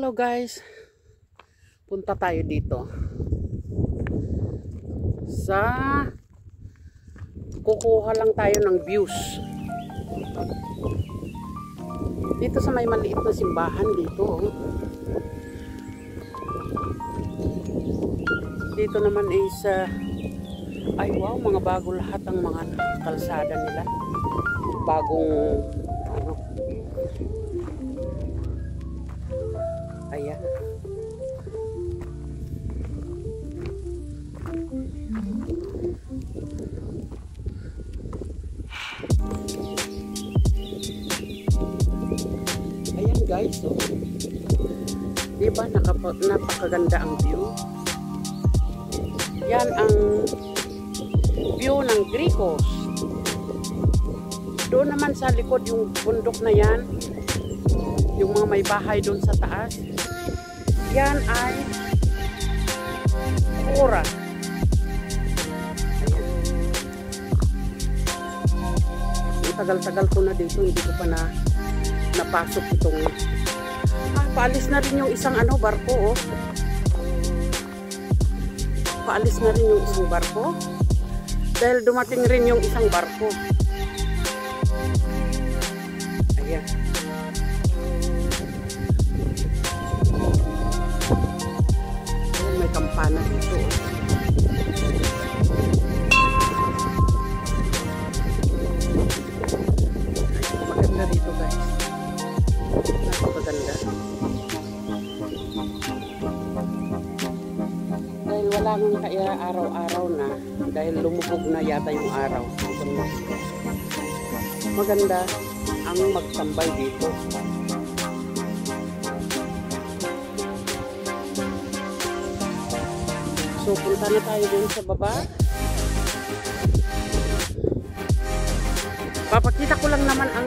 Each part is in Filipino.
Hello guys, punta tayo dito sa kukuha lang tayo ng views dito sa may maliit na simbahan dito. Dito naman is ay wow, mga bago lahat ang mga kalsada nila, bagong ano. Ayan. Ayan guys, oh. Diba napakaganda ang view. Yan ang view ng Gricos. Doon naman sa likod yung bundok na yan, yung mga may bahay doon sa taas, yan ay Pura. Tagal-tagal ko na dito, hindi ko pa napasok itong paalis na rin yung isang barko, oh. Paalis na rin yung isang barko dahil dumating rin yung isang barko. Ayan. May kampana dito, oh. Maganda dito guys, napakaganda. Dahil wala nang kaya araw-araw na, dahil lumubog na yata yung araw. Maganda ang magtambay dito. So punta na tayo dun sa baba. Papakita ko lang naman ang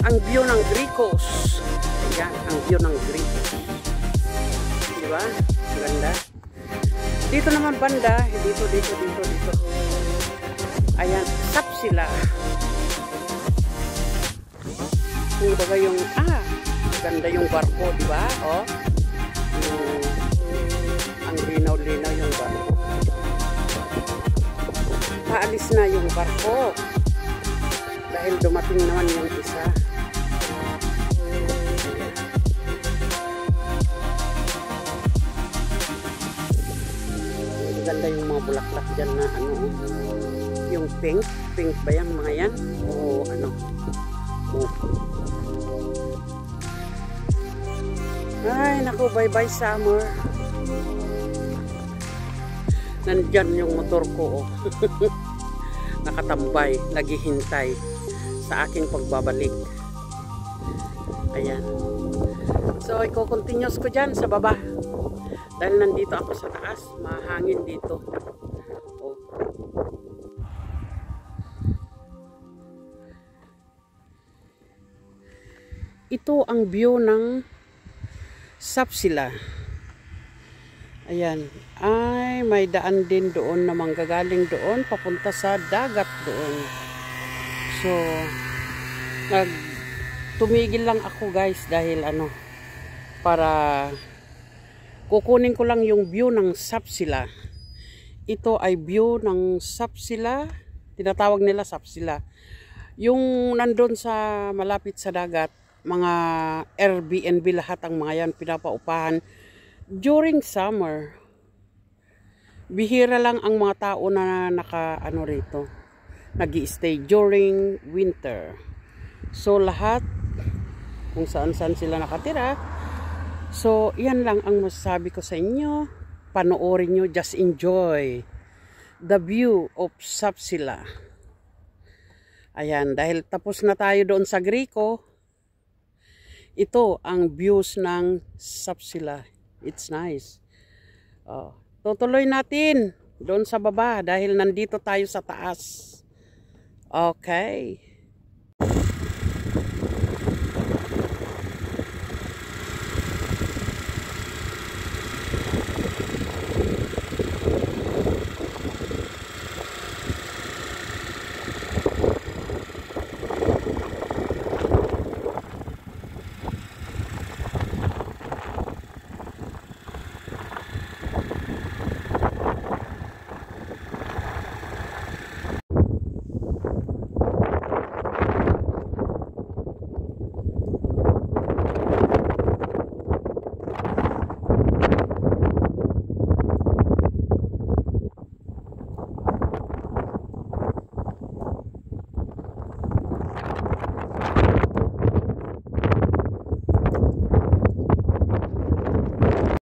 ang view ng Gricos. Ayan, ang view ng Gricos. Diba? Ganda. Dito naman banda, dito. Ayan, Sapsila. Yung baga yung, ganda yung barko, diba? Oh, ang linaw-linaw yung barko. Paalis na yung barko dahil dumating naman yung isa. Ganda yung mga bulaklak dyan na yung pink ba yan mga yan? O ay naku, bye summer. Nandyan yung motor ko, oh. Nakatambay, naghihintay sa aking pagbabalik. Ayan. So i-continuous ko dyan sa baba dahil nandito ako sa taas, mahangin dito. Oh. Ito ang view ng Sapsila. Ayan, ay may daan din doon na manggagaling doon papunta sa dagat doon. So tumigil lang ako guys dahil para kukunin ko lang yung view ng Sapsila. Ito ay view ng Sapsila, tinatawag nila Sapsila. Yung nandun sa malapit sa dagat, mga Airbnb lahat ang mga yan, pinapaupahan during summer. Bihira lang ang mga tao na rito, nag-i-stay during winter. So lahat kung saan-saan sila nakatira. So yan lang ang masasabi ko sa inyo. Panoorin nyo, just enjoy the view of Sapsila. Ayan, dahil tapos na tayo doon sa Grico, ito ang views ng Sapsila. It's nice. Tutuloy natin doon sa baba dahil nandito tayo sa taas. Okay.